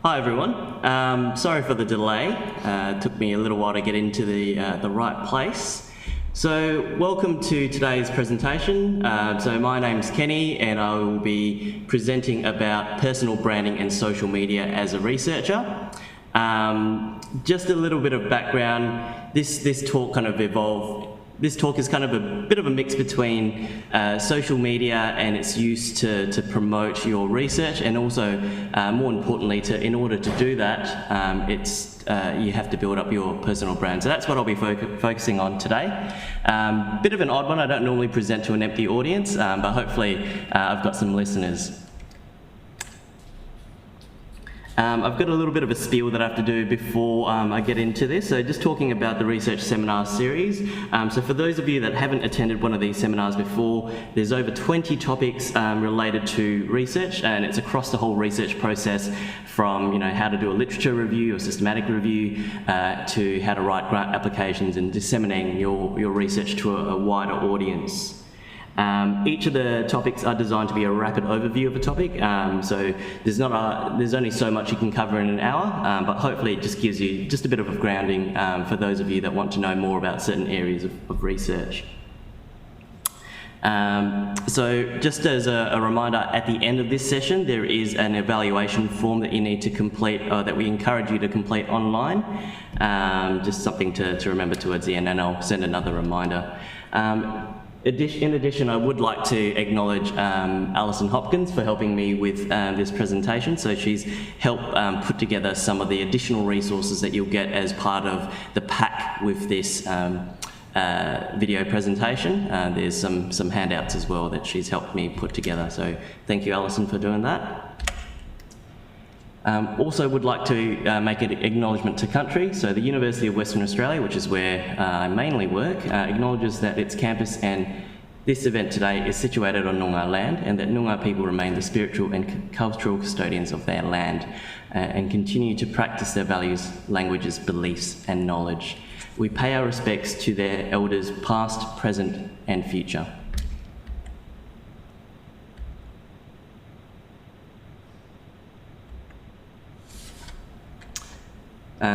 Hi everyone. Sorry for the delay. It took me a little while to get into the right place. So welcome to today's presentation. So my name's Kenny and I will be presenting about personal branding and social media as a researcher. Just a little bit of background. This talk kind of evolved. This talk is kind of a bit of a mix between social media and its use to promote your research, and also, more importantly, in order to do that, you have to build up your personal brand. So that's what I'll be focusing on today. Bit of an odd one. I don't normally present to an empty audience, but hopefully I've got some listeners. I've got a little bit of a spiel that I have to do before I get into this. So just talking about the research seminar series. So for those of you that haven't attended one of these seminars before, there's over 20 topics related to research, and it's across the whole research process, from how to do a literature review or systematic review to how to write grant applications and disseminating your research to a wider audience. Each of the topics are designed to be a rapid overview of a topic, so there's only so much you can cover in an hour, but hopefully it just gives you just a bit of a grounding for those of you that want to know more about certain areas of research. So just as a reminder, at the end of this session there is an evaluation form that you need to complete, or that we encourage you to complete online. Just something to remember towards the end, and I'll send another reminder. In addition, I would like to acknowledge Alison Hopkins for helping me with this presentation. So she's helped put together some of the additional resources that you'll get as part of the pack with this video presentation. There's some handouts as well that she's helped me put together. So thank you, Alison, for doing that. Also would like to make an acknowledgement to country. So the University of Western Australia, which is where I mainly work, acknowledges that its campus and this event today is situated on Noongar land, and that Noongar people remain the spiritual and cultural custodians of their land and continue to practice their values, languages, beliefs and knowledge. We pay our respects to their elders past, present and future.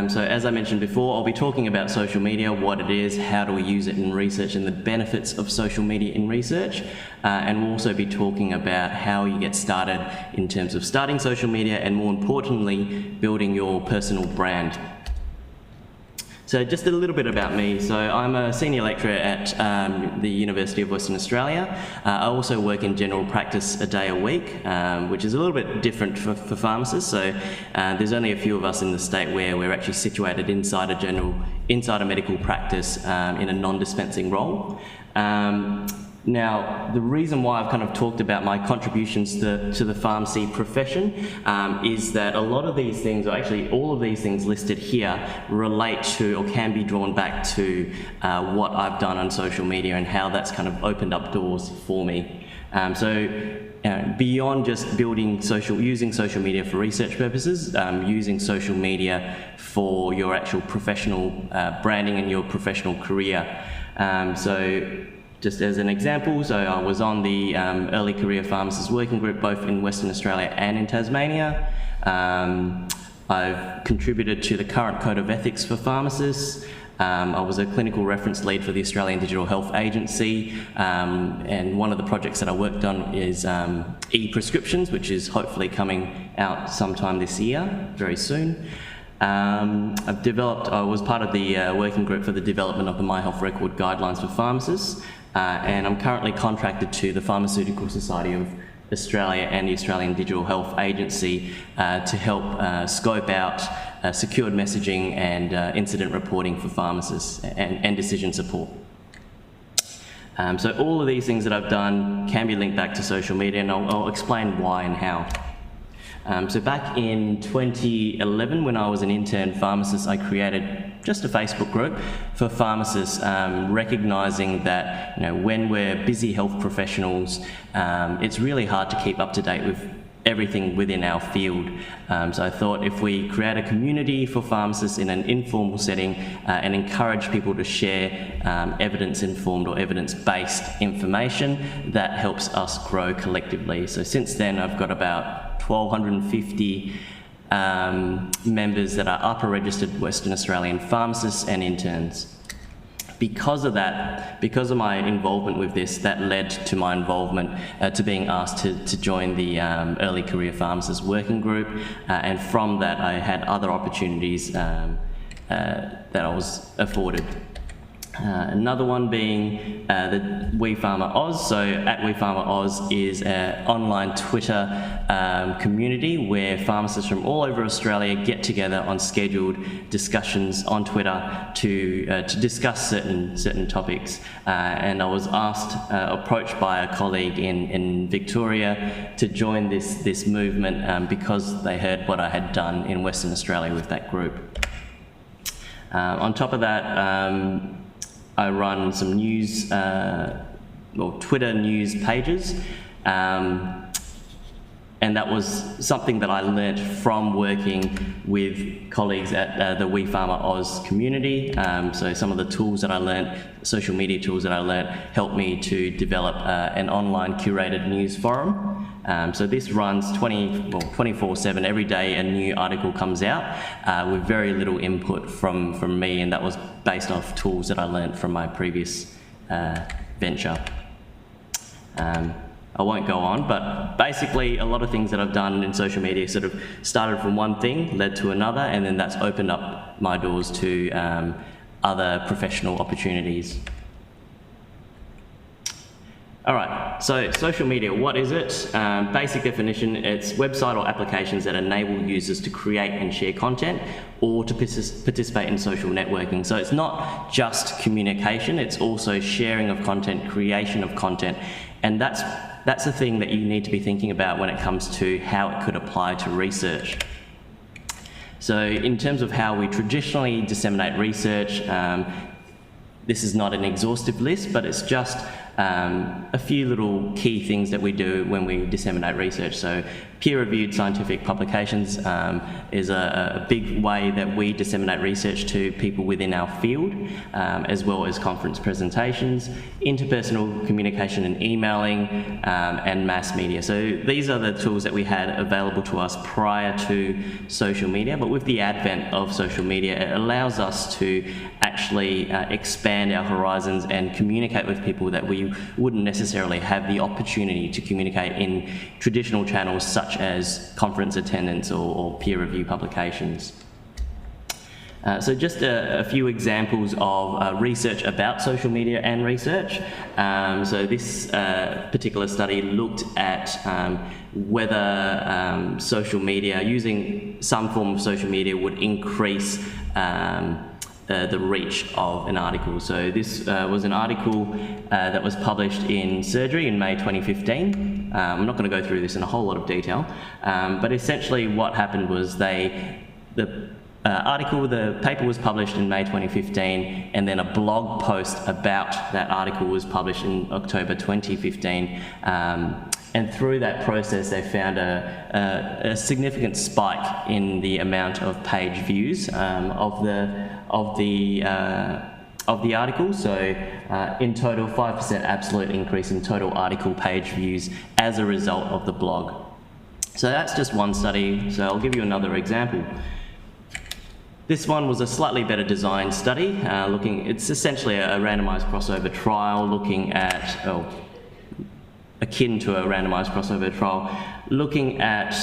So as I mentioned before, I'll be talking about social media, what it is, how do we use it in research, and the benefits of social media in research. And we'll also be talking about how you get started in terms of starting social media, and more importantly, building your personal brand. So just a little bit about me. So I'm a senior lecturer at the University of Western Australia. I also work in general practice a day a week, which is a little bit different for pharmacists. So there's only a few of us in the state where we're actually situated inside a medical practice in a non-dispensing role. Now, the reason why I've kind of talked about my contributions to the pharmacy profession is that a lot of these things, or actually all of these things listed here, relate to or can be drawn back to what I've done on social media and how that's kind of opened up doors for me. Beyond just using social media for research purposes, using social media for your actual professional branding and your professional career. Just as an example, so I was on the Early Career Pharmacist Working Group both in Western Australia and in Tasmania. I've contributed to the current Code of Ethics for Pharmacists. I was a clinical reference lead for the Australian Digital Health Agency, and one of the projects that I worked on is e-prescriptions, which is hopefully coming out sometime this year, very soon. I was part of the working group for the development of the My Health Record Guidelines for Pharmacists, and I'm currently contracted to the Pharmaceutical Society of Australia and the Australian Digital Health Agency to help scope out secured messaging and incident reporting for pharmacists and decision support. So all of these things that I've done can be linked back to social media, and I'll explain why and how. So back in 2011, when I was an intern pharmacist, I created just a Facebook group for pharmacists, recognising that when we're busy health professionals, it's really hard to keep up to date with everything within our field. So I thought if we create a community for pharmacists in an informal setting and encourage people to share evidence-informed or evidence-based information, that helps us grow collectively. So since then I've got about 1,250 members that are upper registered Western Australian pharmacists and interns. Because of that, because of my involvement with this, that led to my involvement to being asked to join the Early Career Pharmacist Working Group, and from that I had other opportunities that I was afforded. Another one being the We Pharma Oz. So at We Pharma Oz is an online Twitter community where pharmacists from all over Australia get together on scheduled discussions on Twitter to discuss certain topics. And I was approached by a colleague in Victoria to join this movement because they heard what I had done in Western Australia with that group. On top of that, I run some news, or Twitter news pages, and that was something that I learnt from working with colleagues at the We Pharma Oz community. So some of the tools that I learnt, social media tools that I learnt, helped me to develop an online curated news forum. So this runs 24/7. Every day a new article comes out with very little input from me, and that was based off tools that I learnt from my previous venture. I won't go on, but basically a lot of things that I've done in social media sort of started from one thing, led to another, and then that's opened up my doors to other professional opportunities. All right, so social media, what is it? Basic definition, it's website or applications that enable users to create and share content or to participate in social networking. So it's not just communication, it's also sharing of content, creation of content, and that's the thing that you need to be thinking about when it comes to how it could apply to research. So in terms of how we traditionally disseminate research, this is not an exhaustive list, but it's just a few little key things that we do when we disseminate research. So peer-reviewed scientific publications is a big way that we disseminate research to people within our field, as well as conference presentations, interpersonal communication and emailing, and mass media. So these are the tools that we had available to us prior to social media, but with the advent of social media, it allows us to actually expand our horizons and communicate with people that we wouldn't necessarily have the opportunity to communicate in traditional channels such as conference attendance or peer review publications. So just a few examples of research about social media and research. So this particular study looked at whether social media, using some form of social media, would increase the reach of an article. So this was an article that was published in Surgery in May 2015. I'm not going to go through this in a whole lot of detail, but essentially what happened was the paper was published in May 2015, and then a blog post about that article was published in October 2015. And through that process, they found a significant spike in the amount of page views of the article. So in total, 5% absolute increase in total article page views as a result of the blog. So that's just one study. So I'll give you another example. This one was a slightly better designed study. It's essentially a randomized crossover trial looking at, akin to a randomized crossover trial, looking at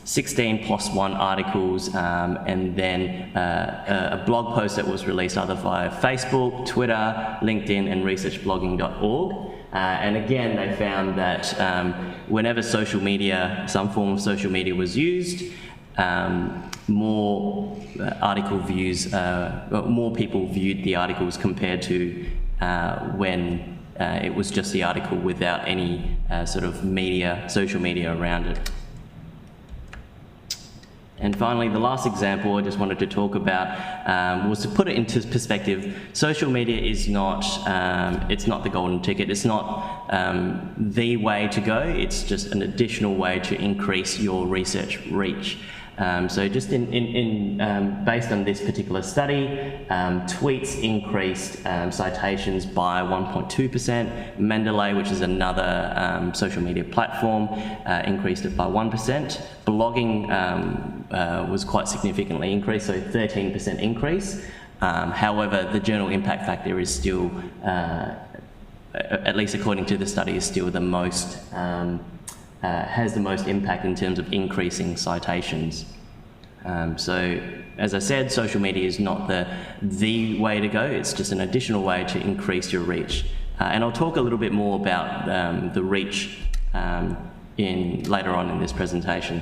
16+1 articles and then a blog post that was released either via Facebook, Twitter, LinkedIn, and researchblogging.org. And again, they found that whenever some form of social media was used, more article views, more people viewed the articles compared to when it was just the article without any sort of social media around it. And finally, the last example I just wanted to talk about was to put it into perspective. Social media is not, it's not the golden ticket. It's not the way to go. It's just an additional way to increase your research reach. So just based on this particular study, tweets increased citations by 1.2%. Mendeley, which is another social media platform, increased it by 1%. Blogging was quite significantly increased, so 13% increase. However, the journal impact factor is still, at least according to the study, is still the most, has the most impact in terms of increasing citations. So, as I said, social media is not the way to go, it's just an additional way to increase your reach. And I'll talk a little bit more about the reach later on in this presentation.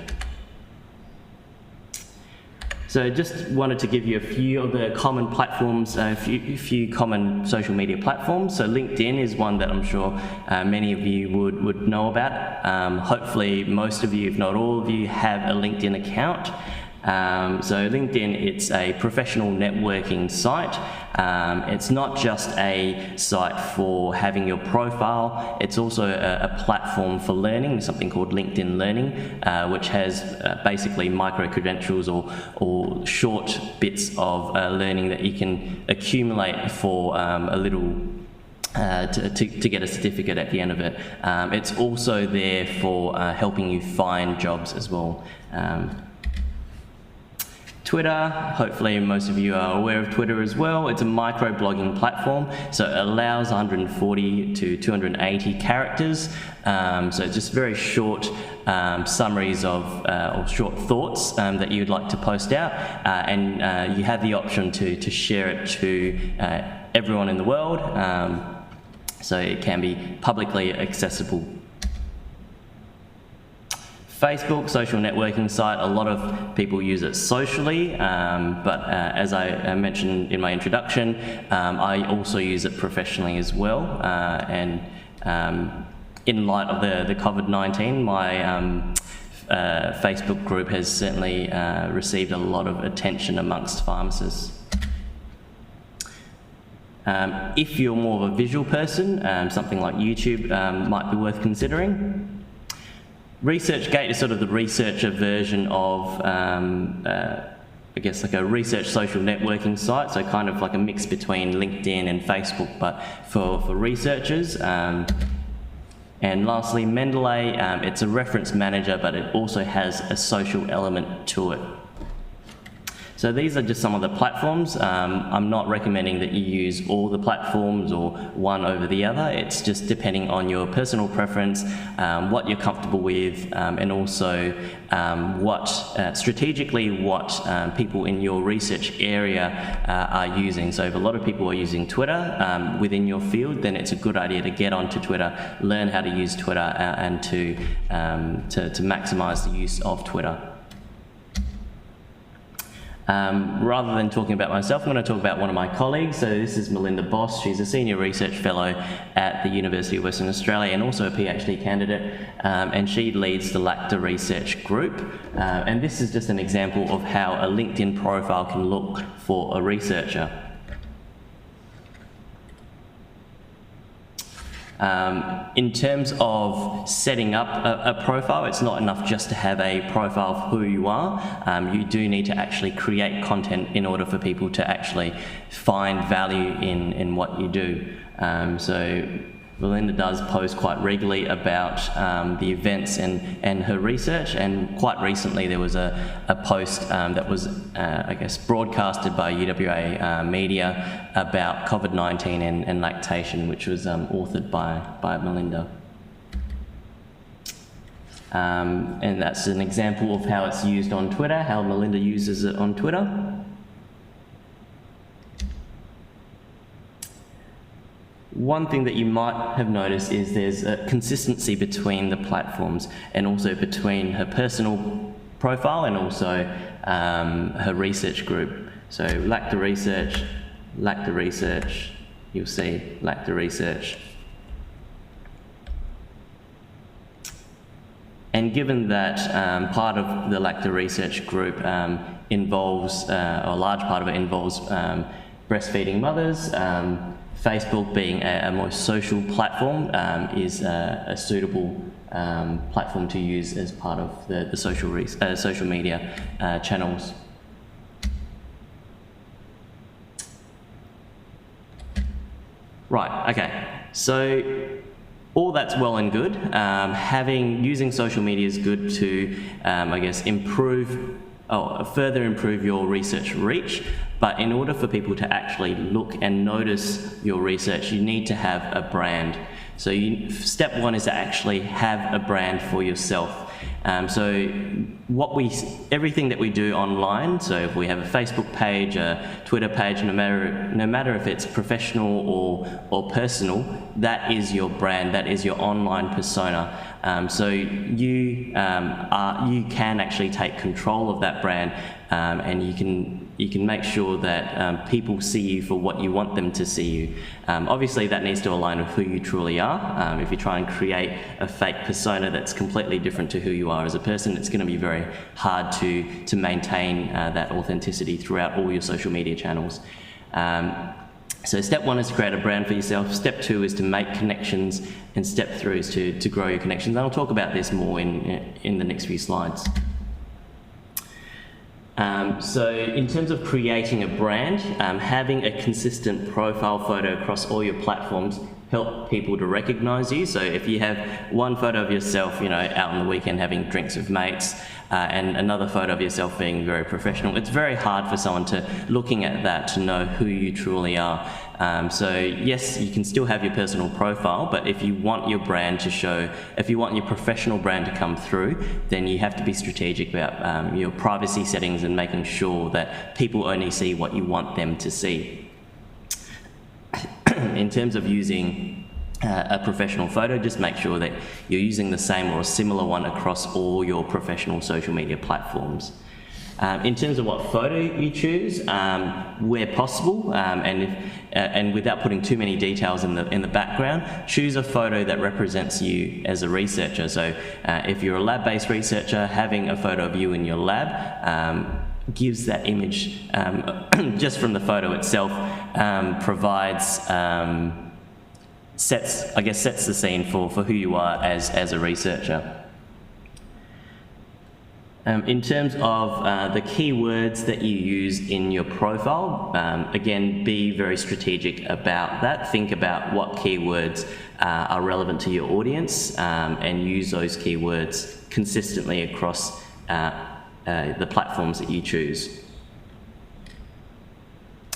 So just wanted to give you a few of the common platforms, a few common social media platforms. So LinkedIn is one that I'm sure many of you would know about. Hopefully most of you, if not all of you, have a LinkedIn account. So LinkedIn, it's a professional networking site. It's not just a site for having your profile, it's also a platform for learning, something called LinkedIn Learning, which has basically micro-credentials or short bits of learning that you can accumulate for a little to get a certificate at the end of it. It's also there for helping you find jobs as well. Twitter, hopefully most of you are aware of Twitter as well. It's a micro-blogging platform, so it allows 140 to 280 characters. So just very short summaries of, or short thoughts that you'd like to post out, and you have the option to share it to everyone in the world, so it can be publicly accessible. Facebook, social networking site, a lot of people use it socially, but as I mentioned in my introduction, I also use it professionally as well, and in light of the COVID-19, my Facebook group has certainly received a lot of attention amongst pharmacists. If you're more of a visual person, something like YouTube might be worth considering. ResearchGate is sort of the researcher version of, I guess, like a research social networking site, so kind of like a mix between LinkedIn and Facebook, but for researchers. And lastly, Mendeley, it's a reference manager, but it also has a social element to it. So these are just some of the platforms. I'm not recommending that you use all the platforms or one over the other. It's just depending on your personal preference, what you're comfortable with, and also strategically what people in your research area are using. So if a lot of people are using Twitter within your field, then it's a good idea to get onto Twitter, learn how to use Twitter, and to maximize the use of Twitter. Rather than talking about myself, I'm going to talk about one of my colleagues. So this is Melinda Boss. She's a senior research fellow at the University of Western Australia and also a PhD candidate, and she leads the LACTA research group. And this is just an example of how a LinkedIn profile can look for a researcher. In terms of setting up a profile, it's not enough just to have a profile of who you are. You do need to actually create content in order for people to actually find value in what you do. So Melinda does post quite regularly about the events and her research, and quite recently there was a post that was, I guess, broadcasted by UWA media about COVID-19 and lactation, which was authored by Melinda. And that's an example of how it's used on Twitter, how Melinda uses it on Twitter. One thing that you might have noticed is there's a consistency between the platforms and also between her personal profile and also her research group. So LACTA research, you'll see LACTA research. And given that part of the LACTA research group involves, or a large part of it involves breastfeeding mothers, Facebook being a more social platform is a suitable platform to use as part of the social media channels. Right, okay, so all that's well and good. Using social media is good to, I guess, further improve your research reach, but in order for people to actually look and notice your research, you need to have a brand. So step one is to actually have a brand for yourself. Everything that we do online, so if we have a Facebook page, a Twitter page, no matter if it's professional or personal, that is your brand, that is your online persona. So you can actually take control of that brand, and you can make sure that people see you for what you want them to see you. Obviously that needs to align with who you truly are. If you try and create a fake persona that's completely different to who you are as a person, it's going to be very hard to maintain that authenticity throughout all your social media channels. So step one is to create a brand for yourself. Step two is to make connections, and step three is to grow your connections. And I'll talk about this more in the next few slides. So in terms of creating a brand, having a consistent profile photo across all your platforms help people to recognize you. So if you have one photo of yourself, out on the weekend having drinks with mates, and another photo of yourself being very professional, it's very hard for someone looking at that to know who you truly are. So yes, you can still have your personal profile, but if you want your brand to show, if you want your professional brand to come through, then you have to be strategic about your privacy settings and making sure that people only see what you want them to see. In terms of using a professional photo, just make sure that you're using the same or a similar one across all your professional social media platforms. In terms of what photo you choose, where possible, and without putting too many details in the background, choose a photo that represents you as a researcher. So if you're a lab-based researcher, having a photo of you in your lab gives that image, just from the photo itself, sets the scene for who you are as a researcher. In terms of the keywords that you use in your profile, again, be very strategic about that. Think about what keywords are relevant to your audience, and use those keywords consistently across the platforms that you choose.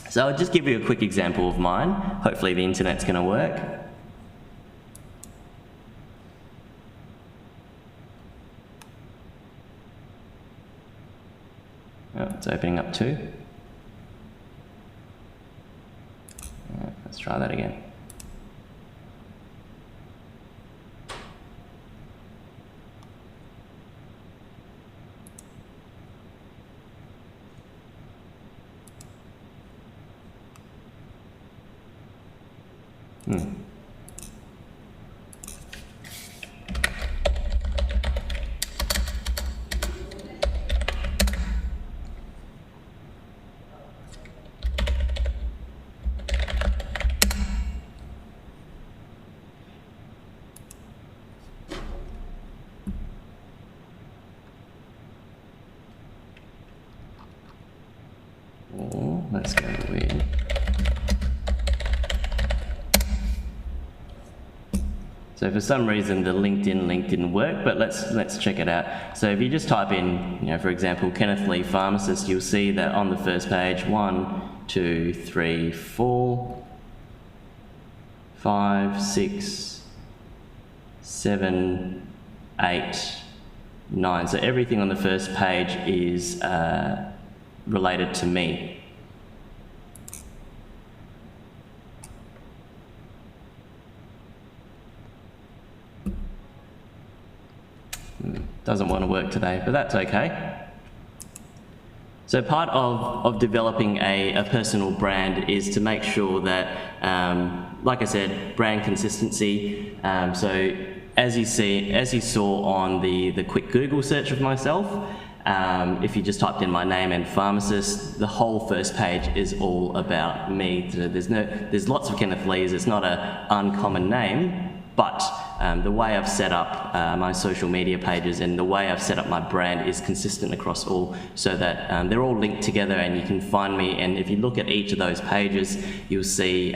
So I'll just give you a quick example of mine. Hopefully the internet's going to work. Oh, it's opening up too. Let's try that again. Let's go with. So for some reason the LinkedIn link didn't work, but let's check it out. So if you just type in, for example, Kenneth Lee pharmacist, you'll see that on the first page, 1, 2, 3, 4, 5, 6, 7, 8, 9. So everything on the first page is related to me. Doesn't want to work today, but that's okay. So part of developing a personal brand is to make sure that, like I said, brand consistency. So as you saw on the quick Google search of myself, if you just typed in my name and pharmacist, the whole first page is all about me. So there's lots of Kenneth Lees. It's not an uncommon name. But the way I've set up my social media pages and the way I've set up my brand is consistent across all, so that they're all linked together and you can find me. And if you look at each of those pages, you'll see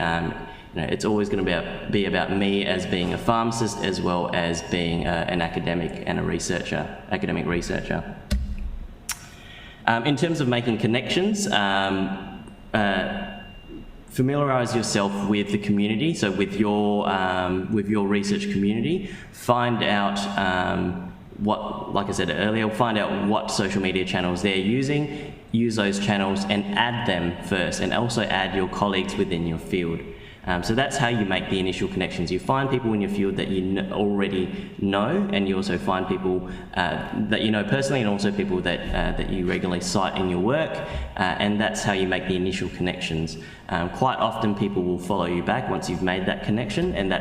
it's always going to be about me as being a pharmacist, as well as being an academic and academic researcher. In terms of making connections, familiarise yourself with the community, so with your research community. Find out like I said earlier, find out what social media channels they're using, use those channels and add them first, and also add your colleagues within your field. So that's how you make the initial connections. You find people in your field that you already know, and you also find people that you know personally, and also people that you regularly cite in your work, and that's how you make the initial connections. Quite often people will follow you back once you've made that connection, and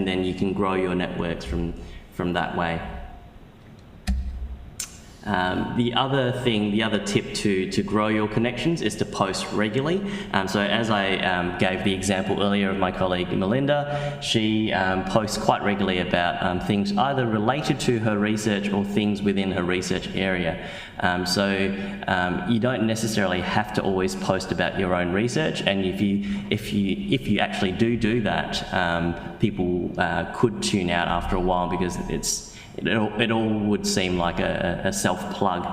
then you can grow your networks from that way. The other tip to grow your connections is to post regularly. So as I gave the example earlier of my colleague Melinda, she posts quite regularly about things either related to her research or things within her research area. So you don't necessarily have to always post about your own research, and if you actually do that, people could tune out after a while, because it all would seem like a self-plug.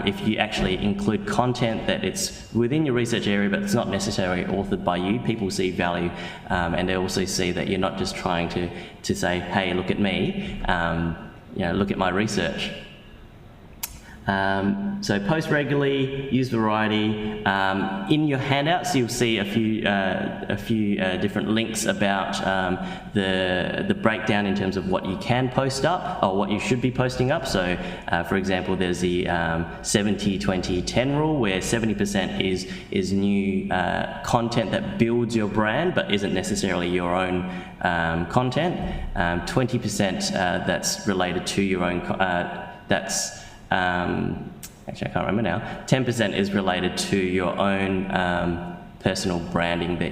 If you actually include content that it's within your research area but it's not necessarily authored by you, people see value, and they also see that you're not just trying to say, hey, look at me, look at my research. So post regularly, use variety. In your handouts, you'll see a few different links about the breakdown in terms of what you can post up or what you should be posting up. So, for example, there's the 70-20-10 rule, where 70% is new content that builds your brand but isn't necessarily your own content. 20% that's related to your own. Actually, I can't remember now. 10% is related to your own personal branding, that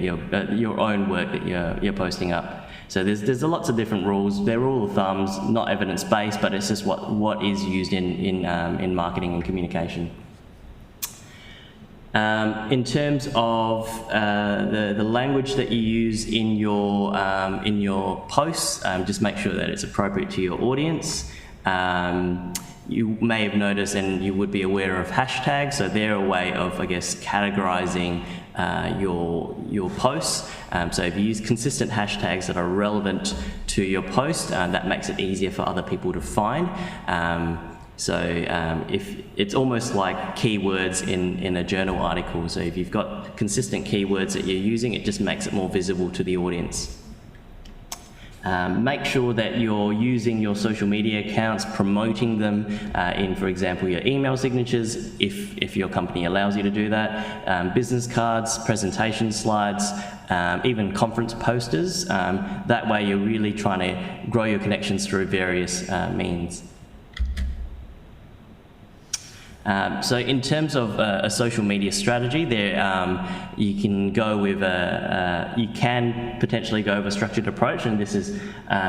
your own work that you're posting up. So there's lots of different rules. They're rule of thumbs, not evidence-based, but it's just what is used in marketing and communication. In terms of the language that you use in your posts, just make sure that it's appropriate to your audience. You may have noticed, and you would be aware of hashtags, so they're a way of, I guess, categorizing your posts. So if you use consistent hashtags that are relevant to your post, that makes it easier for other people to find. If it's almost like keywords in a journal article. So if you've got consistent keywords that you're using, it just makes it more visible to the audience. Make sure that you're using your social media accounts, promoting them in, for example, your email signatures, if your company allows you to do that, business cards, presentation slides, even conference posters. That way you're really trying to grow your connections through various means. So in terms of a social media strategy, you can go with you can potentially go with a structured approach, and this is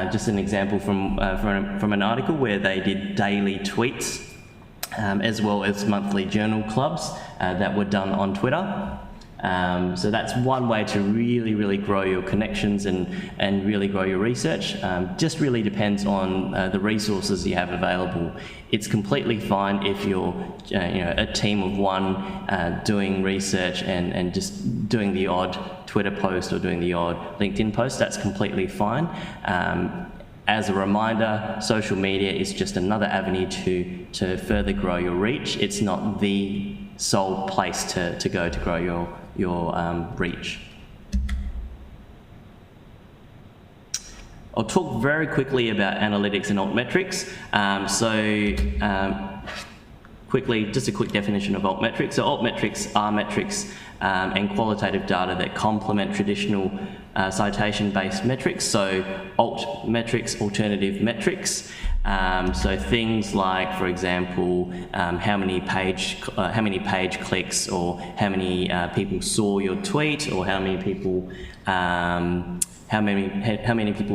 just an example from an article where they did daily tweets as well as monthly journal clubs that were done on Twitter. So that's one way to really grow your connections and really grow your research. Just really depends on the resources you have available. It's completely fine if you're a team of one doing research and just doing the odd Twitter post or doing the odd LinkedIn post. That's completely fine. As a reminder, social media is just another avenue to further grow your reach. It's not the sole place to go to grow your reach. I'll talk very quickly about analytics and altmetrics. Quickly, just a quick definition of altmetrics. So altmetrics are metrics and qualitative data that complement traditional citation-based metrics. So altmetrics, alternative metrics. So things like, for example, how many page clicks, or how many people saw your tweet, or how many people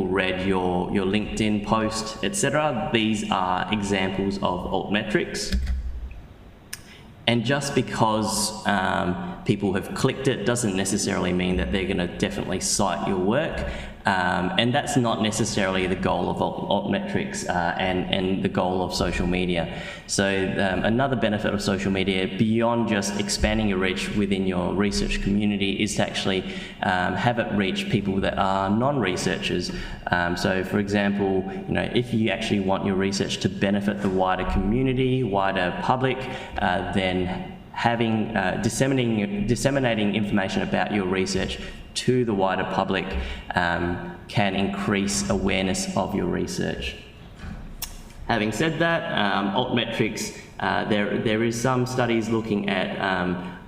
read your LinkedIn post, etc. These are examples of altmetrics. And just because people have clicked it doesn't necessarily mean that they're going to definitely cite your work. And that's not necessarily the goal of altmetrics and the goal of social media. So another benefit of social media, beyond just expanding your reach within your research community, is to actually have it reach people that are non-researchers. So for example, if you actually want your research to benefit the wider community, wider public, then having disseminating information about your research to the wider public can increase awareness of your research. Having said that, altmetrics, there is some studies looking at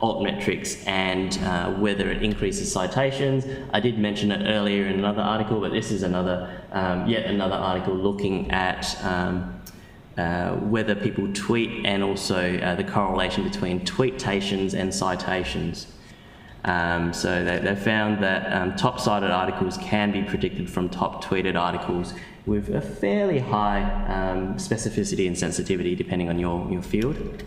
altmetrics and whether it increases citations. I did mention it earlier in another article, but this is yet another article looking at whether people tweet, and also the correlation between tweetations and citations. So they found that top-cited articles can be predicted from top-tweeted articles with a fairly high specificity and sensitivity depending on your field.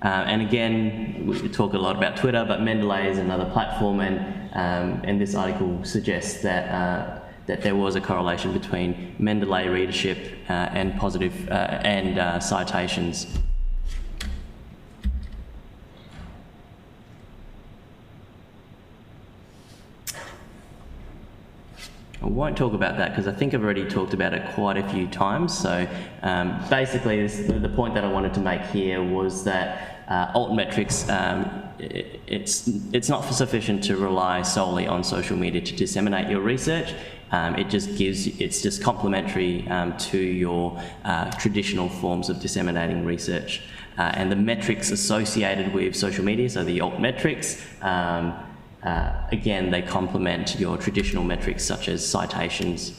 And again, we talk a lot about Twitter, but Mendeley is another platform, and this article suggests that there was a correlation between Mendeley readership and positive and citations. I won't talk about that because I think I've already talked about it quite a few times. So basically, the point that I wanted to make here was that altmetrics, it's not sufficient to rely solely on social media to disseminate your research. It's just complementary to your traditional forms of disseminating research. And the metrics associated with social media, so the altmetrics, again, they complement your traditional metrics such as citations.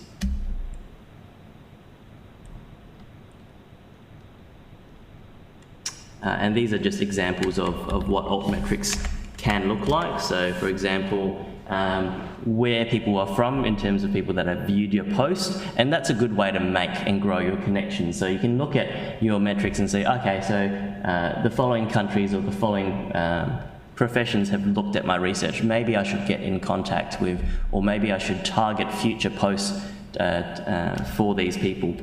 And these are just examples of what altmetrics can look like. So, for example, where people are from in terms of people that have viewed your post, and that's a good way to make and grow your connections. So you can look at your metrics and say, okay, so the following countries or the following professions have looked at my research. Maybe I should get in contact with, or maybe I should target future posts for these people.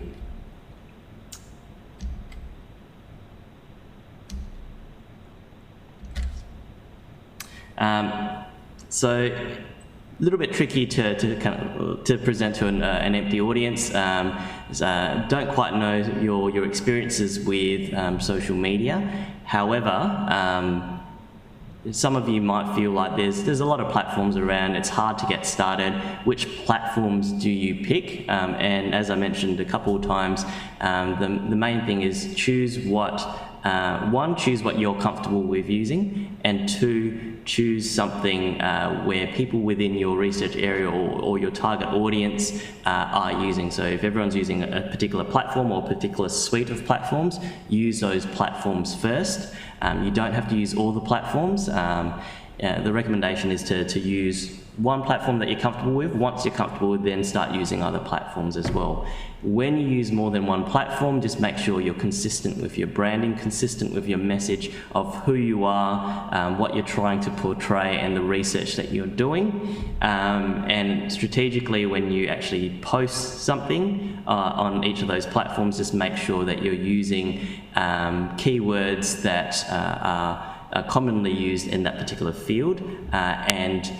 So a little bit tricky to present to an empty audience. Don't quite know your experiences with social media. However, some of you might feel like there's a lot of platforms around, it's hard to get started. Which platforms do you pick? And as I mentioned a couple of times, the main thing is choose what you're comfortable with using, and two, choose something where people within your research area or your target audience are using. So if everyone's using a particular platform or a particular suite of platforms, use those platforms first. You don't have to use all the platforms. The recommendation is to use one platform that you're comfortable with. Once you're comfortable, then start using other platforms as well. When you use more than one platform, just make sure you're consistent with your branding, consistent with your message of who you are, what you're trying to portray, and the research that you're doing. And strategically, when you actually post something on each of those platforms, just make sure that you're using keywords that are commonly used in that particular field, and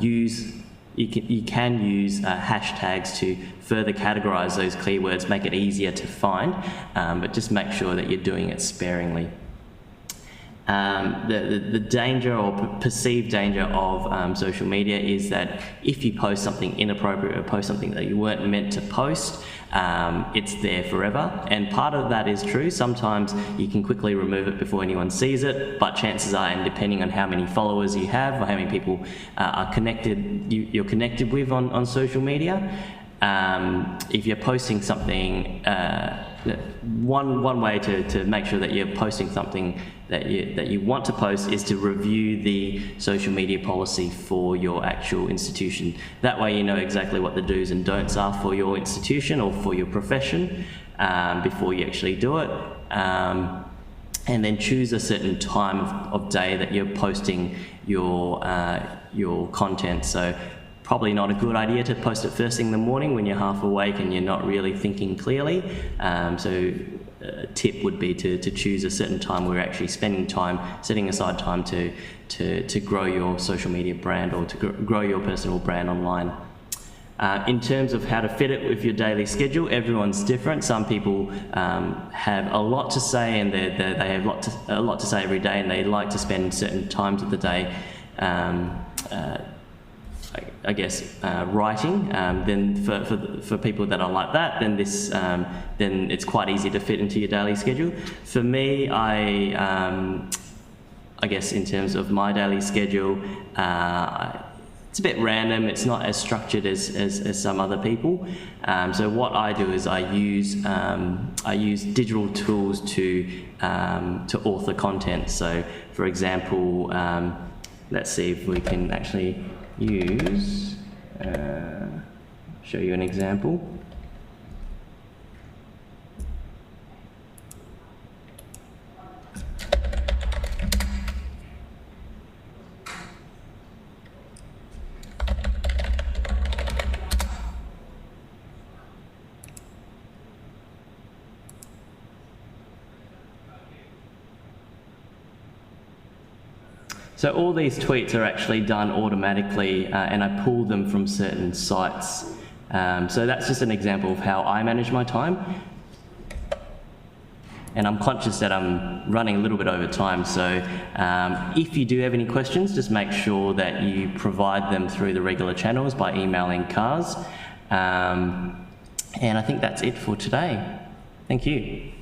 you can use hashtags to further categorize those keywords, make it easier to find, but just make sure that you're doing it sparingly. The danger or perceived danger of social media is that if you post something inappropriate or post something that you weren't meant to post, it's there forever. And part of that is true. Sometimes you can quickly remove it before anyone sees it, but chances are, and depending on how many followers you have or how many people are connected, you're connected with on social media, if you're posting something, one way to make sure that you're posting something that you want to post is to review the social media policy for your actual institution. That way you know exactly what the do's and don'ts are for your institution or for your profession before you actually do it. And then choose a certain time of day that you're posting your content. So probably not a good idea to post it first thing in the morning when you're half awake and you're not really thinking clearly. So a tip would be to choose a certain time where you're actually spending time, setting aside time to grow your social media brand or to grow your personal brand online. In terms of how to fit it with your daily schedule, everyone's different. Some people have a lot to say and they have a lot to say every day, and they like to spend certain times of the day I guess writing. Then for people that are like that, then then it's quite easy to fit into your daily schedule. For me, I guess in terms of my daily schedule, it's a bit random. It's not as structured as some other people. So what I do is I use digital tools to author content. So for example, let's see if we can actually show you an example. So all these tweets are actually done automatically and I pull them from certain sites. So that's just an example of how I manage my time. And I'm conscious that I'm running a little bit over time, so if you do have any questions, just make sure that you provide them through the regular channels by emailing CAHS. And I think that's it for today. Thank you.